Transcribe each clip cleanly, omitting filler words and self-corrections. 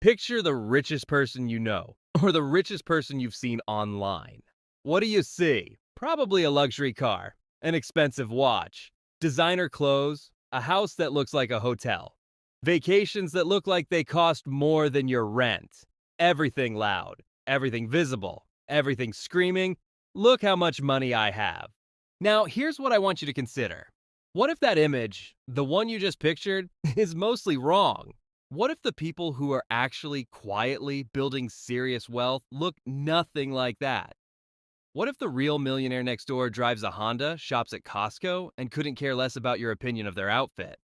Picture the richest person you know, or the richest person you've seen online. What do you see? Probably a luxury car, an expensive watch, designer clothes, a house that looks like a hotel, vacations that look like they cost more than your rent. Everything loud, everything visible, everything screaming, "Look how much money I have." Now, here's what I want you to consider. What if that image, the one you just pictured, is mostly wrong? What if the people who are actually quietly building serious wealth look nothing like that? What if the real millionaire next door drives a Honda, shops at Costco, and couldn't care less about your opinion of their outfit?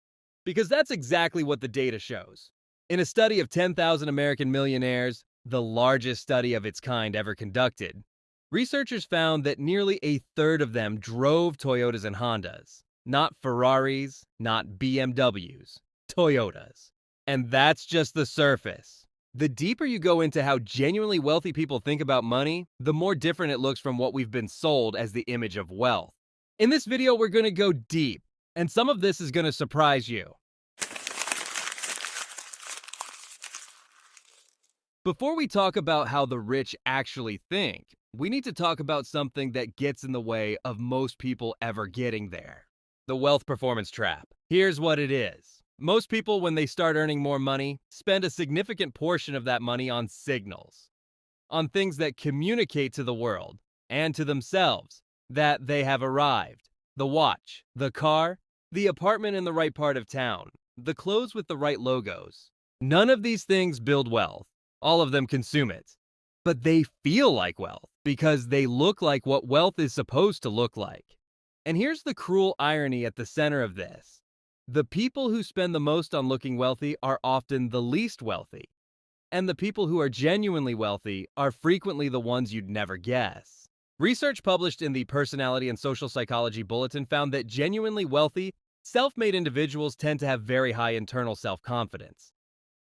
Because that's exactly what the data shows. In a study of 10,000 American millionaires, the largest study of its kind ever conducted, researchers found that nearly a third of them drove Toyotas and Hondas. Not Ferraris, not BMWs, Toyotas. And that's just the surface. The deeper you go into how genuinely wealthy people think about money, the more different it looks from what we've been sold as the image of wealth. In this video, we're going to go deep, and some of this is going to surprise you. Before we talk about how the rich actually think, we need to talk about something that gets in the way of most people ever getting there. The wealth performance trap. Here's what it is. Most people, when they start earning more money, spend a significant portion of that money on signals, on things that communicate to the world and to themselves that they have arrived. The watch, the car, the apartment in the right part of town, the clothes with the right logos. None of these things build wealth. All of them consume it. But they feel like wealth because they look like what wealth is supposed to look like. And here's the cruel irony at the center of this. The people who spend the most on looking wealthy are often the least wealthy. And the people who are genuinely wealthy are frequently the ones you'd never guess. Research published in the Personality and Social Psychology Bulletin found that genuinely wealthy, self-made individuals tend to have very high internal self-confidence.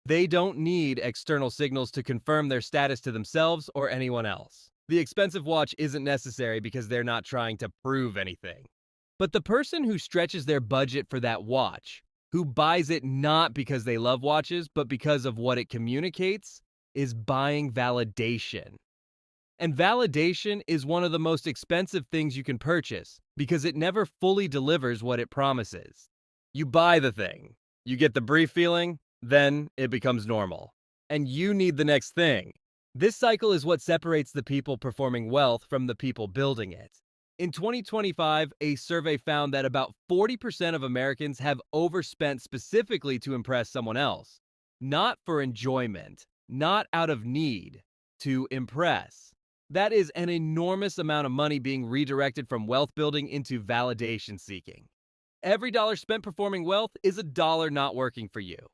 They don't need external signals to confirm their status to themselves or anyone else. The expensive watch isn't necessary because they're not trying to prove anything. But the person who stretches their budget for that watch, who buys it not because they love watches, but because of what it communicates, is buying validation. And validation is one of the most expensive things you can purchase because it never fully delivers what it promises. You buy the thing, you get the brief feeling, then it becomes normal. And you need the next thing. This cycle is what separates the people performing wealth from the people building it. In 2025, a survey found that about 40% of Americans have overspent specifically to impress someone else. Not for enjoyment, not out of need, to impress. That is an enormous amount of money being redirected from wealth building into validation seeking. Every dollar spent performing wealth is a dollar not working for you.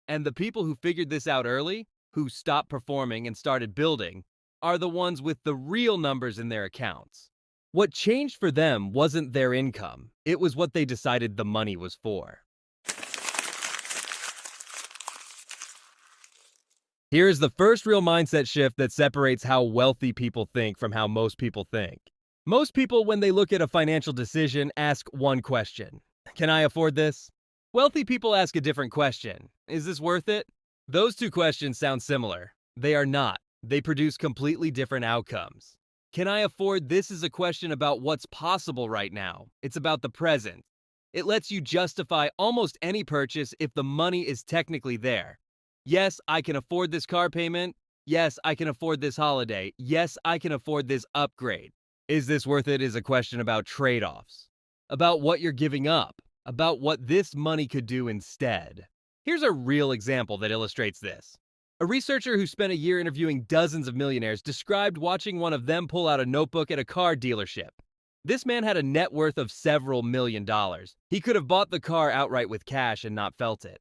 And the people who figured this out early, who stopped performing and started building, are the ones with the real numbers in their accounts. What changed for them wasn't their income, it was what they decided the money was for. Here's the first real mindset shift that separates how wealthy people think from how most people think. Most people, when they look at a financial decision, ask one question: can I afford this? Wealthy people ask a different question: is this worth it? Those two questions sound similar. They are not. They produce completely different outcomes. Can I afford this is a question about what's possible right now. It's about the present. It lets you justify almost any purchase if the money is technically there. Yes, I can afford this car payment. Yes, I can afford this holiday. Yes, I can afford this upgrade. Is this worth it is a question about trade-offs, about what you're giving up, about what this money could do instead. Here's a real example that illustrates this. A researcher who spent a year interviewing dozens of millionaires described watching one of them pull out a notebook at a car dealership. This man had a net worth of several $1,000,000. He could have bought the car outright with cash and not felt it.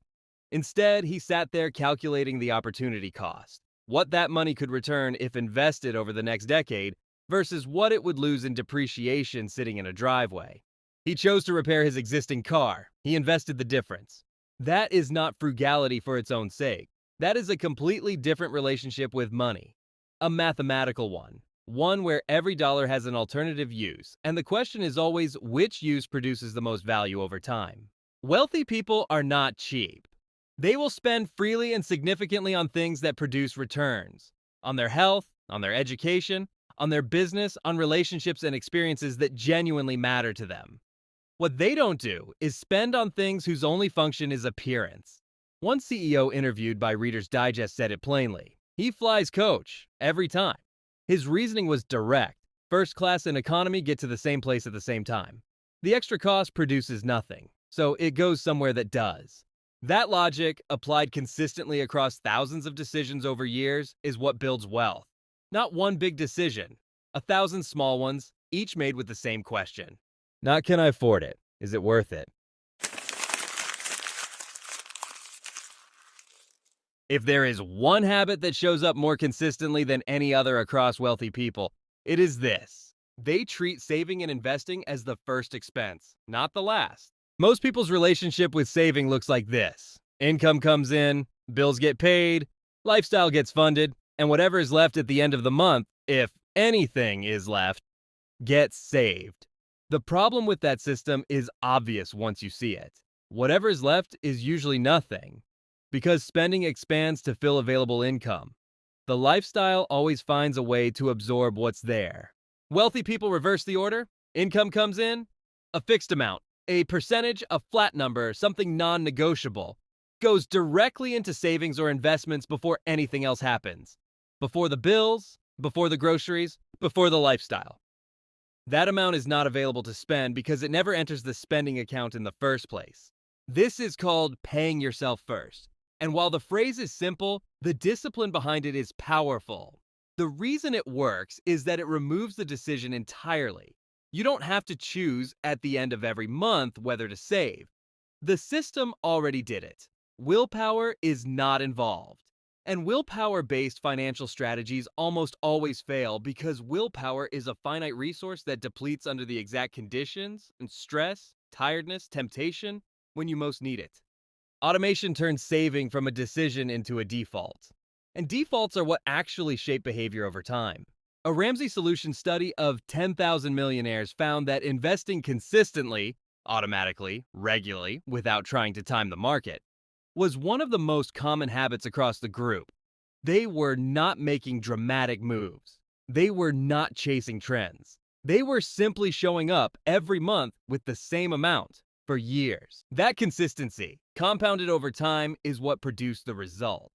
Instead, he sat there calculating the opportunity cost, what that money could return if invested over the next decade versus what it would lose in depreciation sitting in a driveway. He chose to repair his existing car. He invested the difference. That is not frugality for its own sake. That is a completely different relationship with money. A mathematical one. One where every dollar has an alternative use, and the question is always which use produces the most value over time. Wealthy people are not cheap. They will spend freely and significantly on things that produce returns on their health, on their education, on their business, on relationships and experiences that genuinely matter to them. What they don't do is spend on things whose only function is appearance. One CEO interviewed by Reader's Digest said it plainly. He flies coach every time. His reasoning was direct. First class and economy get to the same place at the same time. The extra cost produces nothing, so it goes somewhere that does. That logic, applied consistently across thousands of decisions over years, is what builds wealth. Not one big decision, 1,000 small ones, each made with the same question. Not can I afford it? Is it worth it? If there is one habit that shows up more consistently than any other across wealthy people, it is this. They treat saving and investing as the first expense, not the last. Most people's relationship with saving looks like this. Income comes in, bills get paid, lifestyle gets funded, and whatever is left at the end of the month, if anything is left, gets saved. The problem with that system is obvious once you see it. Whatever is left is usually nothing, because spending expands to fill available income. The lifestyle always finds a way to absorb what's there. Wealthy people reverse the order. Income comes in, a fixed amount, a percentage, a flat number, something non-negotiable, goes directly into savings or investments before anything else happens. Before the bills, before the groceries, before the lifestyle. That amount is not available to spend because it never enters the spending account in the first place. This is called paying yourself first. And while the phrase is simple, the discipline behind it is powerful. The reason it works is that it removes the decision entirely. You don't have to choose at the end of every month whether to save. The system already did it. Willpower is not involved. And willpower-based financial strategies almost always fail because willpower is a finite resource that depletes under the exact conditions and stress, tiredness, temptation when you most need it. Automation turns saving from a decision into a default. And defaults are what actually shape behavior over time. A Ramsey Solutions study of 10,000 millionaires found that investing consistently, automatically, regularly, without trying to time the market, was one of the most common habits across the group. They were not making dramatic moves. They were not chasing trends. They were simply showing up every month with the same amount for years. That consistency, compounded over time, is what produced the result.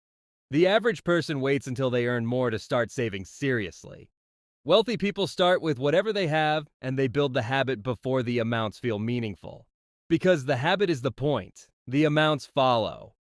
The average person waits until they earn more to start saving seriously. Wealthy people start with whatever they have, and they build the habit before the amounts feel meaningful. Because the habit is the point. The amounts follow.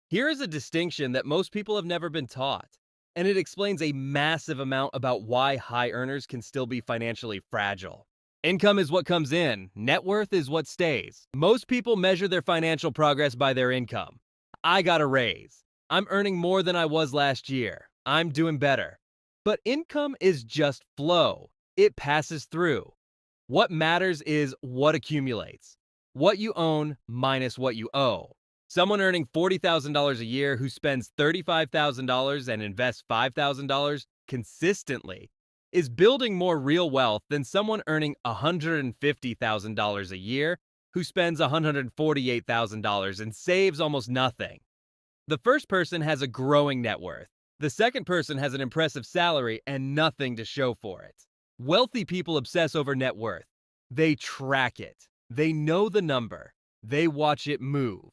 Here is a distinction that most people have never been taught, and it explains a massive amount about why high earners can still be financially fragile. Income is what comes in, net worth is what stays. Most people measure their financial progress by their income. I got a raise. I'm earning more than I was last year. I'm doing better. But income is just flow. It passes through. What matters is what accumulates. What you own minus what you owe. Someone earning $40,000 a year who spends $35,000 and invests $5,000 consistently is building more real wealth than someone earning $150,000 a year who spends $148,000 and saves almost nothing. The first person has a growing net worth. The second person has an impressive salary and nothing to show for it. Wealthy people obsess over net worth. They track it. They know the number. They watch it move.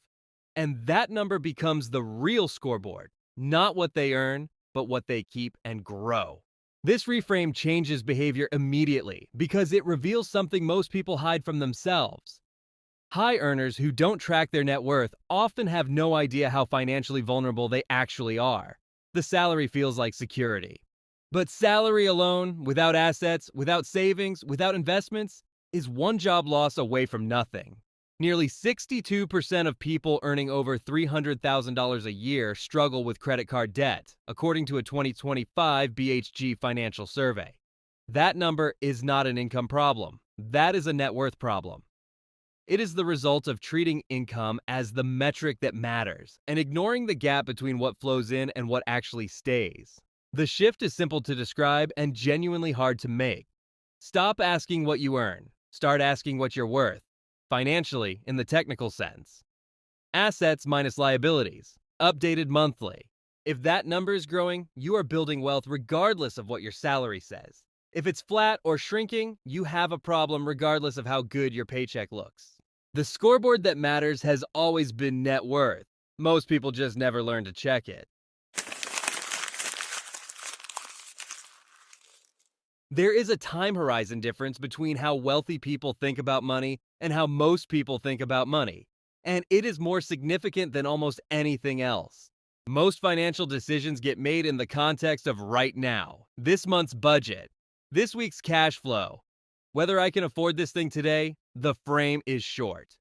And that number becomes the real scoreboard, not what they earn, but what they keep and grow. This reframe changes behavior immediately because it reveals something most people hide from themselves. High earners who don't track their net worth often have no idea how financially vulnerable they actually are. The salary feels like security. But salary alone, without assets, without savings, without investments, is one job loss away from nothing. Nearly 62% of people earning over $300,000 a year struggle with credit card debt, according to a 2025 BHG financial survey. That number is not an income problem. That is a net worth problem. It is the result of treating income as the metric that matters and ignoring the gap between what flows in and what actually stays. The shift is simple to describe and genuinely hard to make. Stop asking what you earn. Start asking what you're worth. financially in the technical sense. Assets minus liabilities, updated monthly. If that number is growing, you are building wealth regardless of what your salary says. If it's flat or shrinking, you have a problem regardless of how good your paycheck looks. The scoreboard that matters has always been net worth. Most people just never learn to check it. There is a time horizon difference between how wealthy people think about money and how most people think about money, and it is more significant than almost anything else. Most financial decisions get made in the context of right now, this month's budget, this week's cash flow. Whether I can afford this thing today, the frame is short.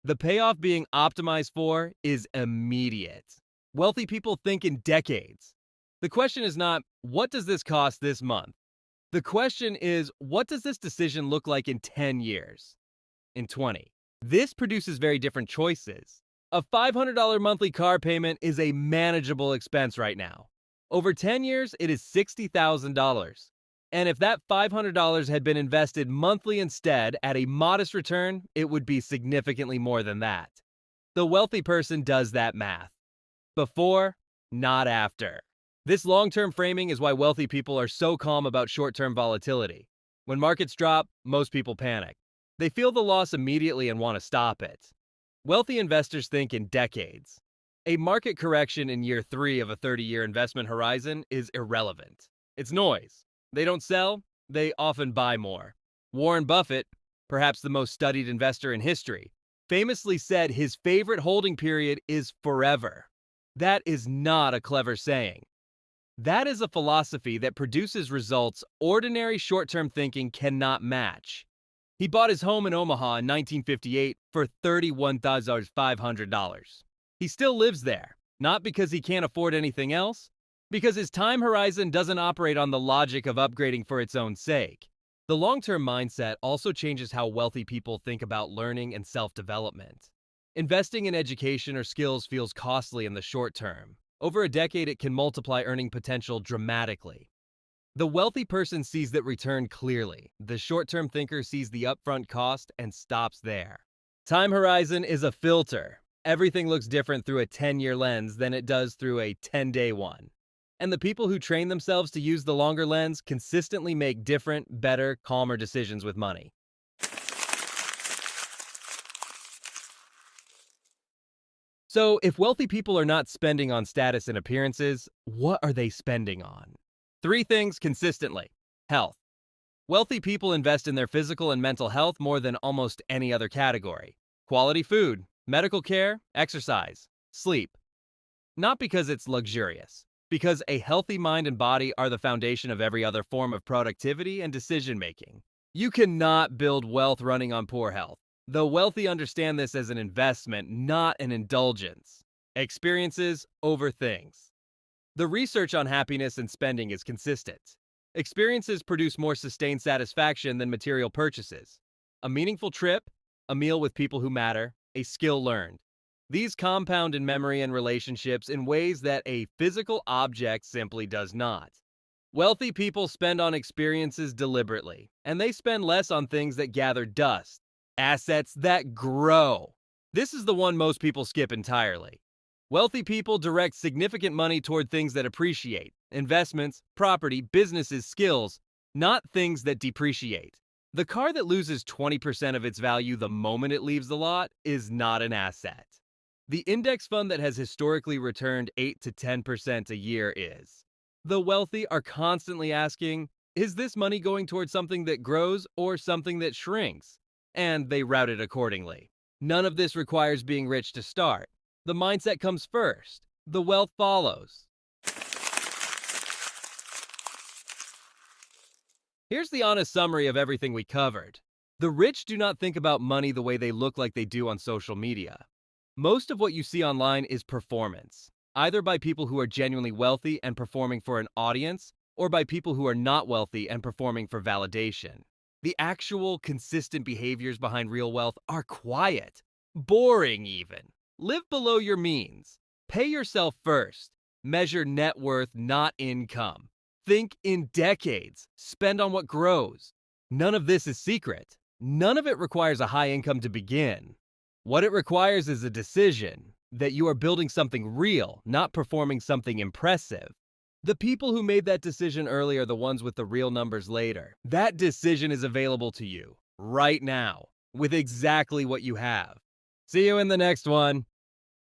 The payoff being optimized for is immediate. Wealthy people think in decades. The question is not, what does this cost this month? The question is, what does this decision look like in 10 years? In 20? This produces very different choices. A $500 monthly car payment is a manageable expense right now. Over 10 years, it is $60,000. And if that $500 had been invested monthly instead at a modest return, it would be significantly more than that. The wealthy person does that math. Before, not after. This long-term framing is why wealthy people are so calm about short-term volatility. When markets drop, most people panic. They feel the loss immediately and want to stop it. Wealthy investors think in decades. A market correction in year 3 of a 30-year investment horizon is irrelevant. It's noise. They don't sell, they often buy more. Warren Buffett, perhaps the most studied investor in history, famously said his favorite holding period is forever. That is not a clever saying. That is a philosophy that produces results ordinary short-term thinking cannot match. He bought his home in Omaha in 1958 for $31,500. He still lives there, not because he can't afford anything else, because his time horizon doesn't operate on the logic of upgrading for its own sake. The long-term mindset also changes how wealthy people think about learning and self-development. Investing in education or skills feels costly in the short term. Over a decade, it can multiply earning potential dramatically. The wealthy person sees that return clearly. The short-term thinker sees the upfront cost and stops there. Time horizon is a filter. Everything looks different through a 10-year lens than it does through a 10-day one. And the people who train themselves to use the longer lens consistently make different, better, calmer decisions with money. So, if wealthy people are not spending on status and appearances, what are they spending on? 3 things consistently. Health. Wealthy people invest in their physical and mental health more than almost any other category. Quality food, medical care, exercise, sleep. Not because it's luxurious, because a healthy mind and body are the foundation of every other form of productivity and decision-making. You cannot build wealth running on poor health. The wealthy understand this as an investment, not an indulgence. Experiences over things. The research on happiness and spending is consistent. Experiences produce more sustained satisfaction than material purchases. A meaningful trip, a meal with people who matter, a skill learned. These compound in memory and relationships in ways that a physical object simply does not. Wealthy people spend on experiences deliberately, and they spend less on things that gather dust. Assets that grow. This is the one most people skip entirely. Wealthy people direct significant money toward things that appreciate, investments, property, businesses, skills, not things that depreciate. The car that loses 20% of its value the moment it leaves the lot is not an asset. The index fund that has historically returned 8 to 10% a year is. The wealthy are constantly asking, is this money going toward something that grows or something that shrinks? And they route it accordingly. None of this requires being rich to start. The mindset comes first. The wealth follows. Here's the honest summary of everything we covered. The rich do not think about money the way they look like they do on social media. Most of what you see online is performance, either by people who are genuinely wealthy and performing for an audience, or by people who are not wealthy and performing for validation. The actual, consistent behaviors behind real wealth are quiet, boring even. Live below your means. Pay yourself first. Measure net worth, not income. Think in decades. Spend on what grows. None of this is secret. None of it requires a high income to begin. What it requires is a decision that you are building something real, not performing something impressive. The people who made that decision early are the ones with the real numbers later. That decision is available to you right now with exactly what you have. See you in the next one.